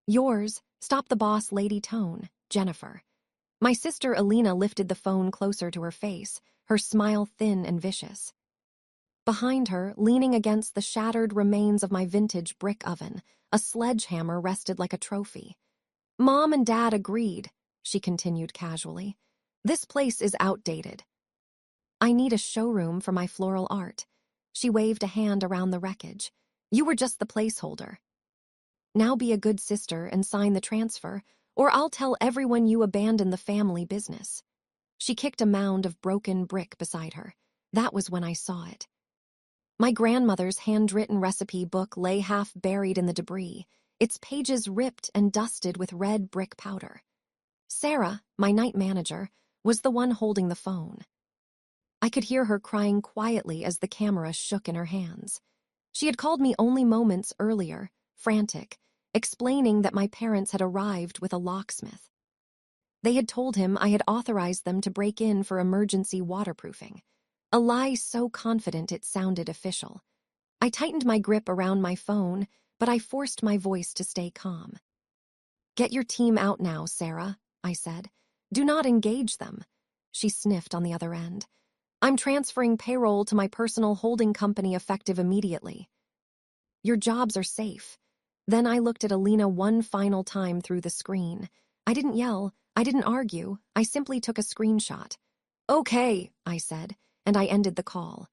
Yours, stop the boss lady tone, Jennifer. My sister Alina lifted the phone closer to her face, her smile thin and vicious. Behind her, leaning against the shattered remains of my vintage brick oven, a sledgehammer rested like a trophy. Mom and Dad agreed, she continued casually. This place is outdated. I need a showroom for my floral art. She waved a hand around the wreckage. You were just the placeholder. Now be a good sister and sign the transfer, or I'll tell everyone you abandoned the family business. She kicked a mound of broken brick beside her. That was when I saw it. My grandmother's handwritten recipe book lay half buried in the debris, its pages ripped and dusted with red brick powder. Sarah, my night manager, was the one holding the phone. I could hear her crying quietly as the camera shook in her hands. She had called me only moments earlier, frantic, explaining that my parents had arrived with a locksmith. They had told him I had authorized them to break in for emergency waterproofing, a lie so confident it sounded official. I tightened my grip around my phone, but I forced my voice to stay calm. Get your team out now, Sarah, I said. Do not engage them. She sniffed on the other end. I'm transferring payroll to my personal holding company effective immediately. Your jobs are safe. Then I looked at Alina one final time through the screen. I didn't yell. I didn't argue. I simply took a screenshot. Okay, I said, and I ended the call.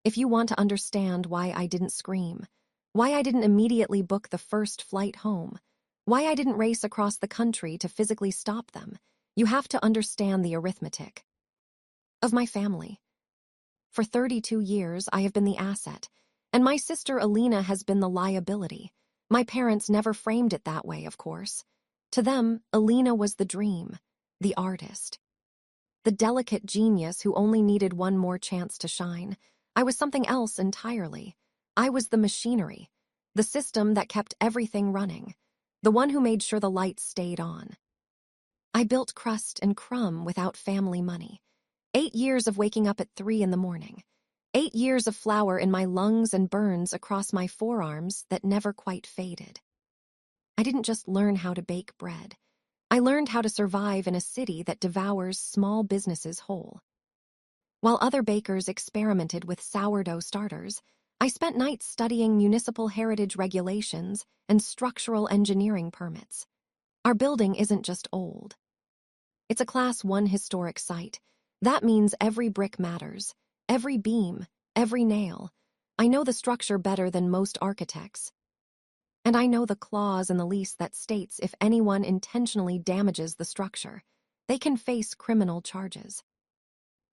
If you want to understand why I didn't scream, why I didn't immediately book the first flight home, why I didn't race across the country to physically stop them, you have to understand the arithmetic of my family. For 32 years, I have been the asset, and my sister Alina has been the liability. My parents never framed it that way, of course. To them, Alina was the dream, the artist, the delicate genius who only needed one more chance to shine. I was something else entirely. I was the machinery, the system that kept everything running, the one who made sure the lights stayed on. I built crust and crumb without family money. 8 years of waking up at 3 in the morning. 8 years of flour in my lungs and burns across my forearms that never quite faded. I didn't just learn how to bake bread. I learned how to survive in a city that devours small businesses whole. While other bakers experimented with sourdough starters, I spent nights studying municipal heritage regulations and structural engineering permits. Our building isn't just old. It's a Class 1 historic site. That means every brick matters, every beam, every nail. I know the structure better than most architects. And I know the clause in the lease that states if anyone intentionally damages the structure, they can face criminal charges.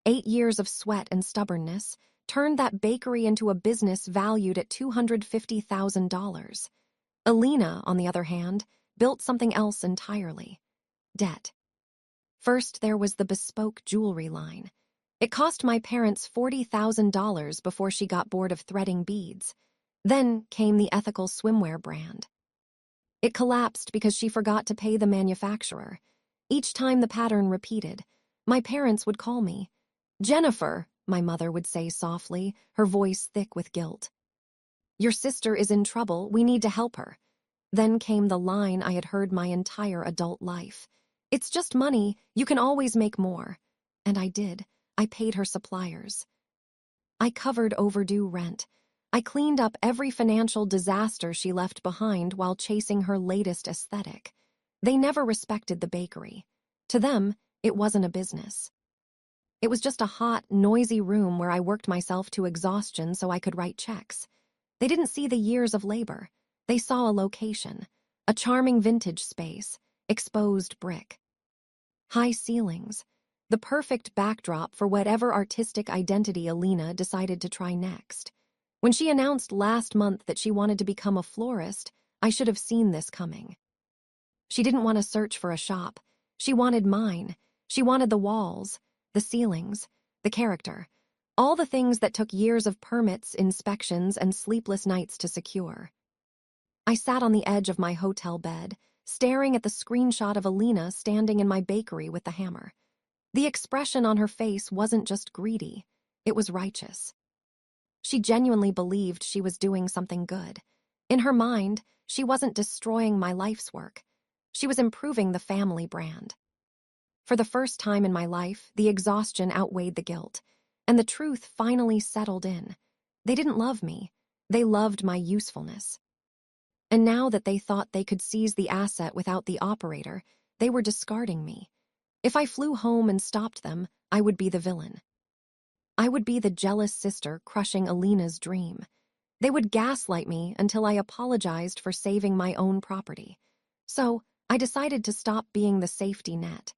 8 years of sweat and stubbornness turned that bakery into a business valued at $250,000. Alina, on the other hand, built something else entirely: debt. First, there was the bespoke jewelry line. It cost my parents $40,000 before she got bored of threading beads. Then came the ethical swimwear brand. It collapsed because she forgot to pay the manufacturer. Each time the pattern repeated, my parents would call me. Jennifer, my mother would say softly, her voice thick with guilt. Your sister is in trouble. We need to help her. Then came the line I had heard my entire adult life. It's just money. You can always make more. And I did. I paid her suppliers. I covered overdue rent. I cleaned up every financial disaster she left behind while chasing her latest aesthetic. They never respected the bakery. To them, it wasn't a business. It was just a hot, noisy room where I worked myself to exhaustion so I could write checks. They didn't see the years of labor. They saw a location, a charming vintage space, exposed brick, high ceilings, the perfect backdrop for whatever artistic identity Alina decided to try next. When she announced last month that she wanted to become a florist, I should have seen this coming. She didn't want to search for a shop. She wanted mine. She wanted the walls, the ceilings, the character, all the things that took years of permits, inspections, and sleepless nights to secure. I sat on the edge of my hotel bed, staring at the screenshot of Alina standing in my bakery with the hammer. The expression on her face wasn't just greedy, it was righteous. She genuinely believed she was doing something good. In her mind, she wasn't destroying my life's work. She was improving the family brand. For the first time in my life, the exhaustion outweighed the guilt, and the truth finally settled in. They didn't love me. They loved my usefulness. And now that they thought they could seize the asset without the operator, they were discarding me. If I flew home and stopped them, I would be the villain. I would be the jealous sister crushing Alina's dream. They would gaslight me until I apologized for saving my own property. So, I decided to stop being the safety net.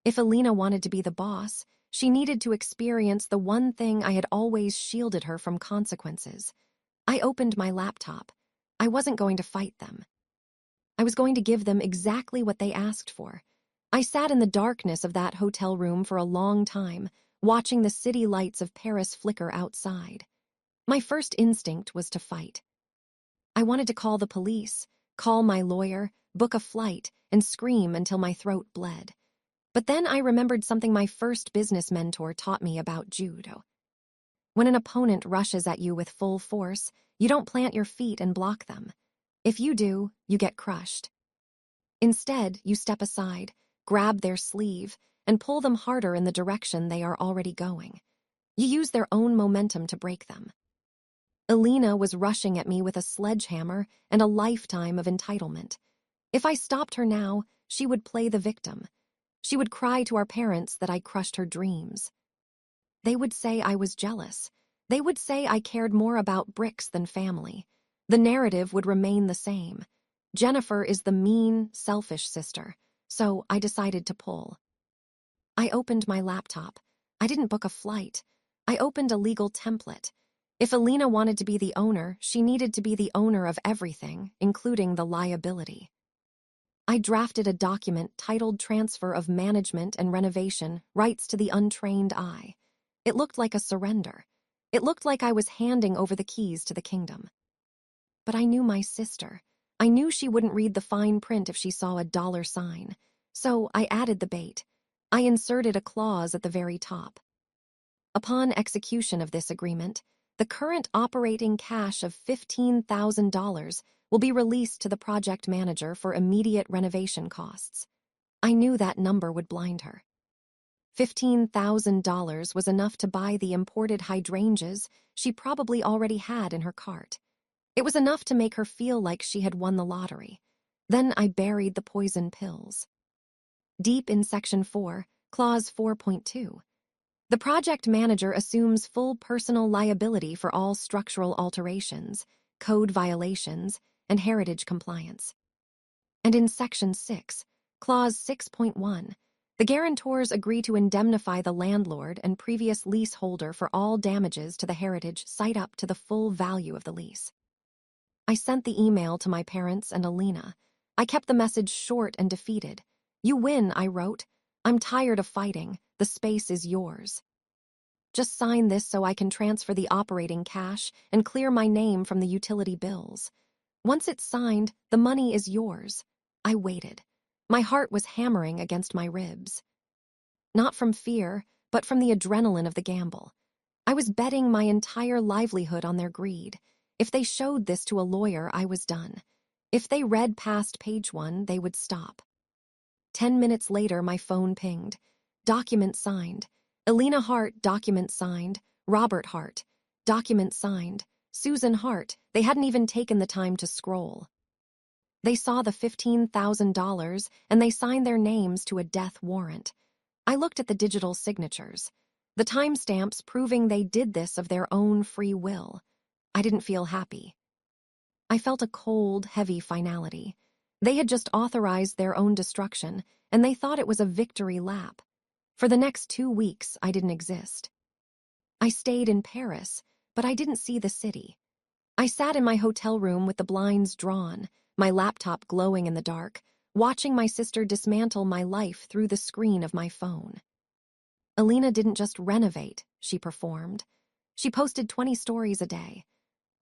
If Alina wanted to be the boss, she needed to experience the one thing I had always shielded her from: consequences. I opened my laptop. I wasn't going to fight them. I was going to give them exactly what they asked for. I sat in the darkness of that hotel room for a long time, watching the city lights of Paris flicker outside. My first instinct was to fight. I wanted to call the police, call my lawyer, book a flight, and scream until my throat bled. But then I remembered something my first business mentor taught me about judo. When an opponent rushes at you with full force, you don't plant your feet and block them. If you do, you get crushed. Instead, you step aside, grab their sleeve, and pull them harder in the direction they are already going. You use their own momentum to break them. Alina was rushing at me with a sledgehammer and a lifetime of entitlement. If I stopped her now, she would play the victim. She would cry to our parents that I crushed her dreams. They would say I was jealous. They would say I cared more about bricks than family. The narrative would remain the same. Jennifer is the mean, selfish sister, so I decided to pull. I opened my laptop. I didn't book a flight. I opened a legal template. If Alina wanted to be the owner, she needed to be the owner of everything, including the liability. I drafted a document titled Transfer of Management and Renovation, Rights to the Untrained Eye. It looked like a surrender. It looked like I was handing over the keys to the kingdom. But I knew my sister. I knew she wouldn't read the fine print if she saw a dollar sign. So I added the bait. I inserted a clause at the very top. Upon execution of this agreement, the current operating cash of $15,000 will be released to the project manager for immediate renovation costs. I knew that number would blind her. $15,000 was enough to buy the imported hydrangeas she probably already had in her cart. It was enough to make her feel like she had won the lottery. Then I buried the poison pills. Deep in Section 4, Clause 4.2. The project manager assumes full personal liability for all structural alterations, code violations, and heritage compliance. And in Section 6, Clause 6.1, the guarantors agree to indemnify the landlord and previous leaseholder for all damages to the heritage site up to the full value of the lease. I sent the email to my parents and Alina. I kept the message short and defeated. "You win," I wrote. "I'm tired of fighting. The space is yours. Just sign this so I can transfer the operating cash and clear my name from the utility bills. Once it's signed, the money is yours." I waited. My heart was hammering against my ribs. Not from fear, but from the adrenaline of the gamble. I was betting my entire livelihood on their greed. If they showed this to a lawyer, I was done. If they read past page 1, they would stop. 10 minutes later, my phone pinged. Document signed. Alina Hart, document signed. Robert Hart, document signed. Susan Hart, they hadn't even taken the time to scroll. They saw the $15,000 and they signed their names to a death warrant. I looked at the digital signatures, the timestamps proving they did this of their own free will. I didn't feel happy. I felt a cold, heavy finality. They had just authorized their own destruction, and they thought it was a victory lap. For the next 2 weeks, I didn't exist. I stayed in Paris, but I didn't see the city. I sat in my hotel room with the blinds drawn, my laptop glowing in the dark, watching my sister dismantle my life through the screen of my phone. Alina didn't just renovate, she performed. She posted 20 stories a day.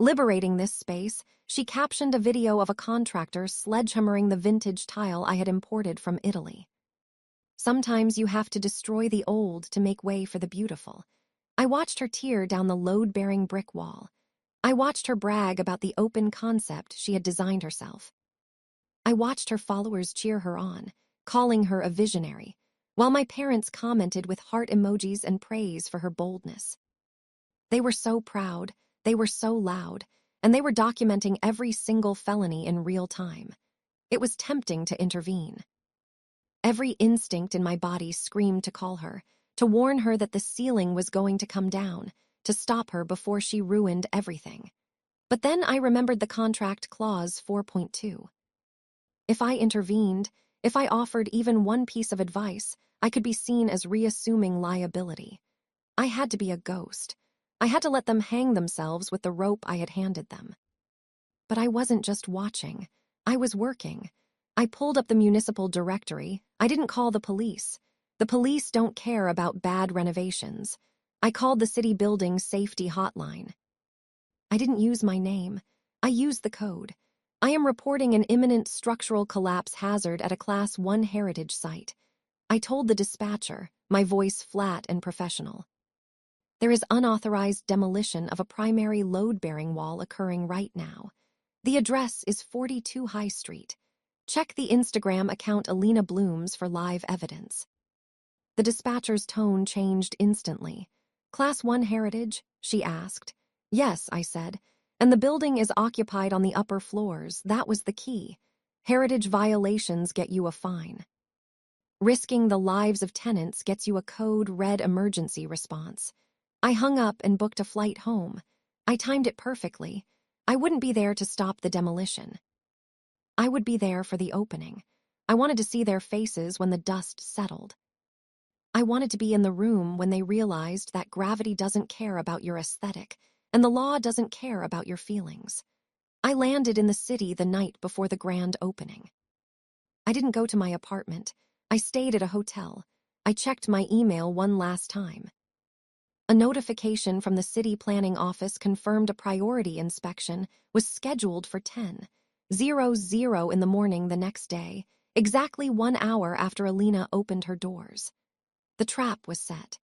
Liberating this space, she captioned a video of a contractor sledgehammering the vintage tile I had imported from Italy. Sometimes you have to destroy the old to make way for the beautiful. I watched her tear down the load-bearing brick wall. I watched her brag about the open concept she had designed herself. I watched her followers cheer her on, calling her a visionary, while my parents commented with heart emojis and praise for her boldness. They were so proud, they were so loud, and they were documenting every single felony in real time. It was tempting to intervene. Every instinct in my body screamed to call her, to warn her that the ceiling was going to come down, to stop her before she ruined everything. But then I remembered the contract clause 4.2. If I intervened, if I offered even one piece of advice, I could be seen as reassuming liability. I had to be a ghost. I had to let them hang themselves with the rope I had handed them. But I wasn't just watching. I was working. I pulled up the municipal directory. I didn't call the police. The police don't care about bad renovations. I called the city building safety hotline. I didn't use my name. I used the code. I am reporting an imminent structural collapse hazard at a Class 1 heritage site. I told the dispatcher, my voice flat and professional. There is unauthorized demolition of a primary load-bearing wall occurring right now. The address is 42 High Street. Check the Instagram account Alina Blooms for live evidence. The dispatcher's tone changed instantly. Class 1 heritage? She asked. Yes, I said. And the building is occupied on the upper floors. That was the key. Heritage violations get you a fine. Risking the lives of tenants gets you a code red emergency response. I hung up and booked a flight home. I timed it perfectly. I wouldn't be there to stop the demolition. I would be there for the opening. I wanted to see their faces when the dust settled. I wanted to be in the room when they realized that gravity doesn't care about your aesthetic, and the law doesn't care about your feelings. I landed in the city the night before the grand opening. I didn't go to my apartment. I stayed at a hotel. I checked my email one last time. A notification from the city planning office confirmed a priority inspection was scheduled for 10:00 in the morning the next day, exactly 1 hour after Alina opened her doors. The trap was set.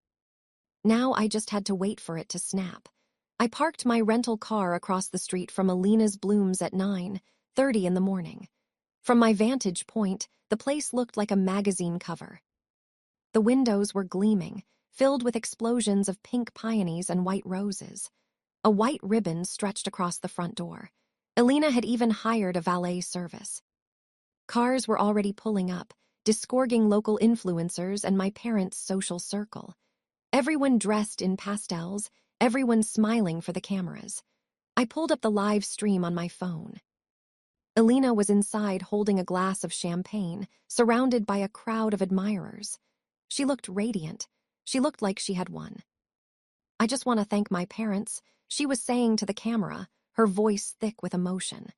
Now I just had to wait for it to snap. I parked my rental car across the street from Alina's Blooms at 9:30 in the morning. From my vantage point, the place looked like a magazine cover. The windows were gleaming, filled with explosions of pink peonies and white roses. A white ribbon stretched across the front door. Alina had even hired a valet service. Cars were already pulling up, disgorging local influencers and my parents' social circle. Everyone dressed in pastels, everyone smiling for the cameras. I pulled up the live stream on my phone. Alina was inside holding a glass of champagne, surrounded by a crowd of admirers. She looked radiant. She looked like she had won. I just want to thank my parents, she was saying to the camera, her voice thick with emotion.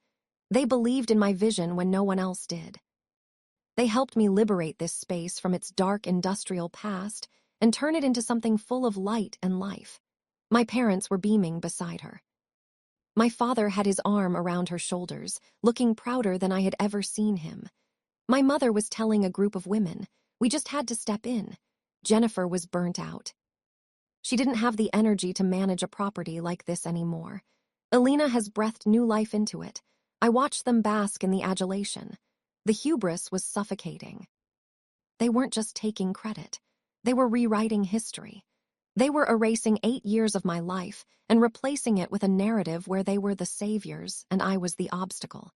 They believed in my vision when no one else did. They helped me liberate this space from its dark industrial past and turn it into something full of light and life. My parents were beaming beside her. My father had his arm around her shoulders, looking prouder than I had ever seen him. My mother was telling a group of women, we just had to step in. Jennifer was burnt out. She didn't have the energy to manage a property like this anymore. Alina has breathed new life into it. I watched them bask in the adulation. The hubris was suffocating. They weren't just taking credit. They were rewriting history. They were erasing 8 years of my life and replacing it with a narrative where they were the saviors and I was the obstacle.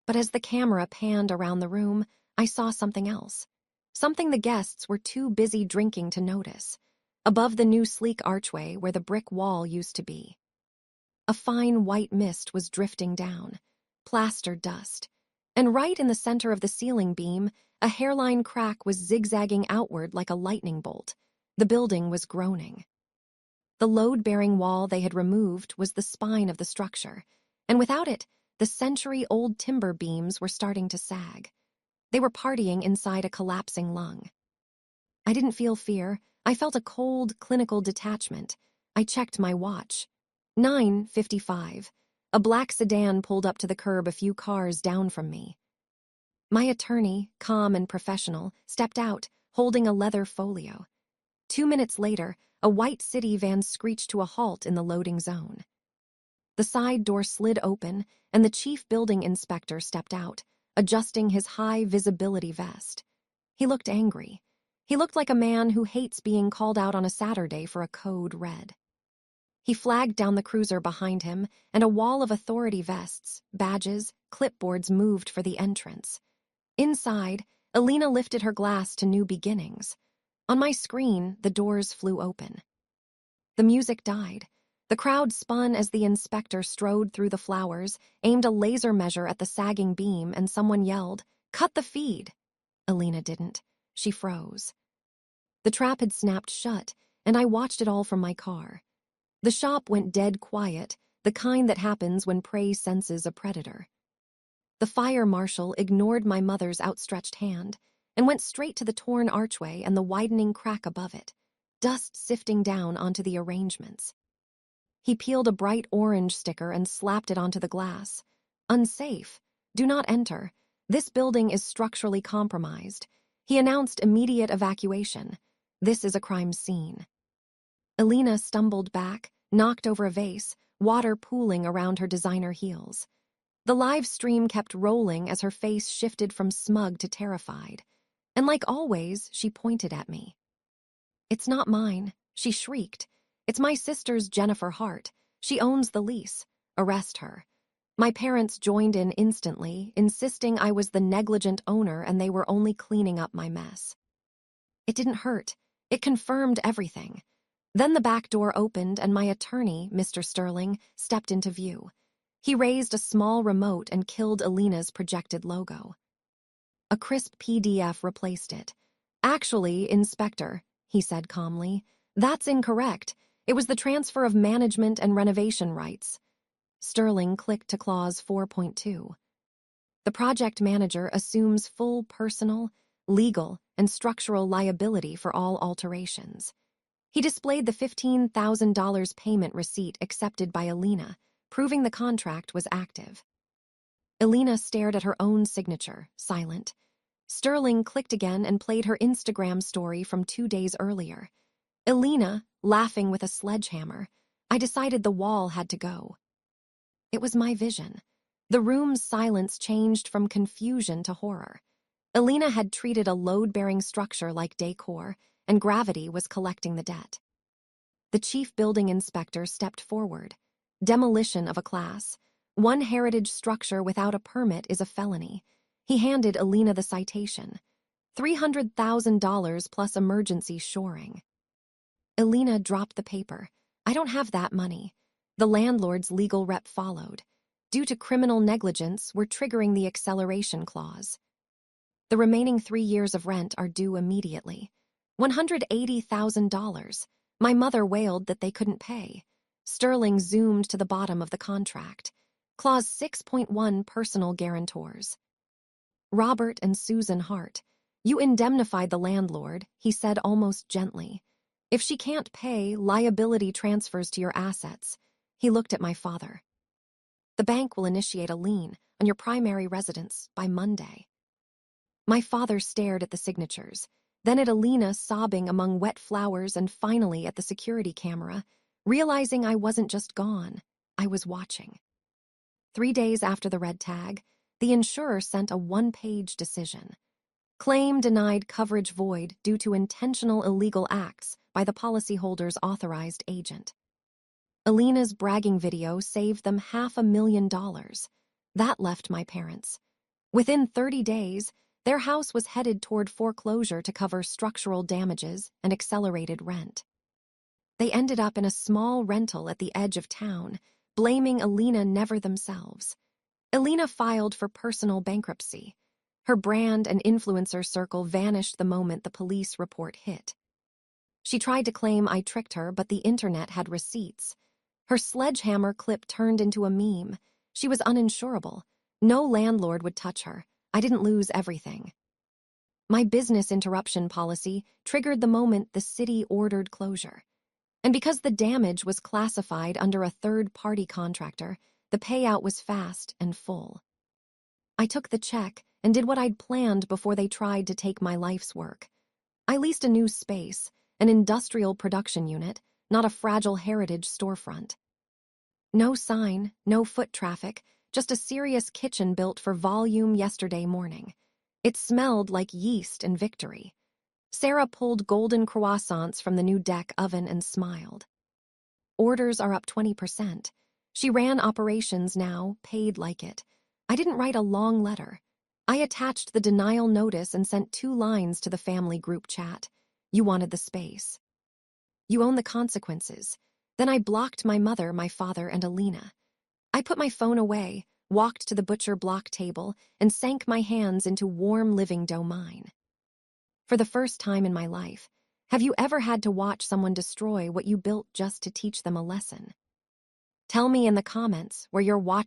But as the camera panned around the room, I saw something else. Something the guests were too busy drinking to notice. Above the new sleek archway where the brick wall used to be, a fine white mist was drifting down, plaster dust. And right in the center of the ceiling beam, a hairline crack was zigzagging outward like a lightning bolt. The building was groaning. The load-bearing wall they had removed was the spine of the structure, and without it, the century-old timber beams were starting to sag. They were partying inside a collapsing lung. I didn't feel fear. I felt a cold, clinical detachment. I checked my watch. 9:55. A black sedan pulled up to the curb a few cars down from me. My attorney, calm and professional, stepped out, holding a leather folio. 2 minutes later, a white city van screeched to a halt in the loading zone. The side door slid open, and the chief building inspector stepped out, adjusting his high-visibility vest. He looked angry. He looked like a man who hates being called out on a Saturday for a code red. He flagged down the cruiser behind him, and a wall of authority vests, badges, clipboards moved for the entrance. Inside, Alina lifted her glass to new beginnings. On my screen, the doors flew open. The music died. The crowd spun as the inspector strode through the flowers, aimed a laser measure at the sagging beam, and someone yelled, "Cut the feed!" Alina didn't. She froze. The trap had snapped shut, and I watched it all from my car. The shop went dead quiet, the kind that happens when prey senses a predator. The fire marshal ignored my mother's outstretched hand and went straight to the torn archway and the widening crack above it, dust sifting down onto the arrangements. He peeled a bright orange sticker and slapped it onto the glass. "Unsafe. Do not enter. This building is structurally compromised." He announced immediate evacuation. "This is a crime scene." Alina stumbled back, knocked over a vase, water pooling around her designer heels. The live stream kept rolling as her face shifted from smug to terrified. And like always, she pointed at me. "It's not mine," she shrieked. "It's my sister's, Jennifer Hart. She owns the lease. Arrest her." My parents joined in instantly, insisting I was the negligent owner and they were only cleaning up my mess. It didn't hurt. It confirmed everything. Then the back door opened and my attorney, Mr. Sterling, stepped into view. He raised a small remote and killed Alina's projected logo. A crisp PDF replaced it. "Actually, Inspector," he said calmly, "that's incorrect. It was the transfer of management and renovation rights." Sterling clicked to clause 4.2. The project manager assumes full personal, legal, and structural liability for all alterations. He displayed the $15,000 payment receipt accepted by Alina, proving the contract was active. Alina stared at her own signature, silent. Sterling clicked again and played her Instagram story from 2 days earlier. Alina, laughing with a sledgehammer. I decided the wall had to go. It was my vision. The room's silence changed from confusion to horror. Alina had treated a load-bearing structure like decor, and gravity was collecting the debt. The chief building inspector stepped forward. Demolition of a class. One heritage structure without a permit is a felony. He handed Alina the citation. $300,000 plus emergency shoring. Alina dropped the paper. "I don't have that money." The landlord's legal rep followed. "Due to criminal negligence, we're triggering the acceleration clause. The remaining 3 years of rent are due immediately. $180,000. My mother wailed that they couldn't pay. Sterling zoomed to the bottom of the contract. Clause 6.1 Personal guarantors. "Robert and Susan Hart. You indemnified the landlord," he said almost gently. "If she can't pay, liability transfers to your assets." He looked at my father. "The bank will initiate a lien on your primary residence by Monday." My father stared at the signatures, then at Alina sobbing among wet flowers and finally at the security camera, realizing I wasn't just gone, I was watching. 3 days after the red tag, the insurer sent a 1-page decision. Claim denied coverage void due to intentional illegal acts by the policyholder's authorized agent. Alina's bragging video saved them $500,000. That left my parents. Within 30 days, their house was headed toward foreclosure to cover structural damages and accelerated rent. They ended up in a small rental at the edge of town, blaming Alina never themselves. Alina filed for personal bankruptcy. Her brand and influencer circle vanished the moment the police report hit. She tried to claim I tricked her, but the internet had receipts. Her sledgehammer clip turned into a meme. She was uninsurable. No landlord would touch her. I didn't lose everything. My business interruption policy triggered the moment the city ordered closure. And because the damage was classified under a third-party contractor, the payout was fast and full. I took the check and did what I'd planned before they tried to take my life's work. I leased a new space, an industrial production unit, not a fragile heritage storefront. No sign, no foot traffic, just a serious kitchen built for volume yesterday morning. It smelled like yeast and victory. Sarah pulled golden croissants from the new deck oven and smiled. Orders are up 20%. She ran operations now, paid like it. I didn't write a long letter. I attached the denial notice and sent 2 lines to the family group chat. You wanted the space. You own the consequences. Then I blocked my mother, my father, and Alina. I put my phone away, walked to the butcher block table, and sank my hands into warm living dough mine. For the first time in my life, have you ever had to watch someone destroy what you built just to teach them a lesson? Tell me in the comments where you're watching.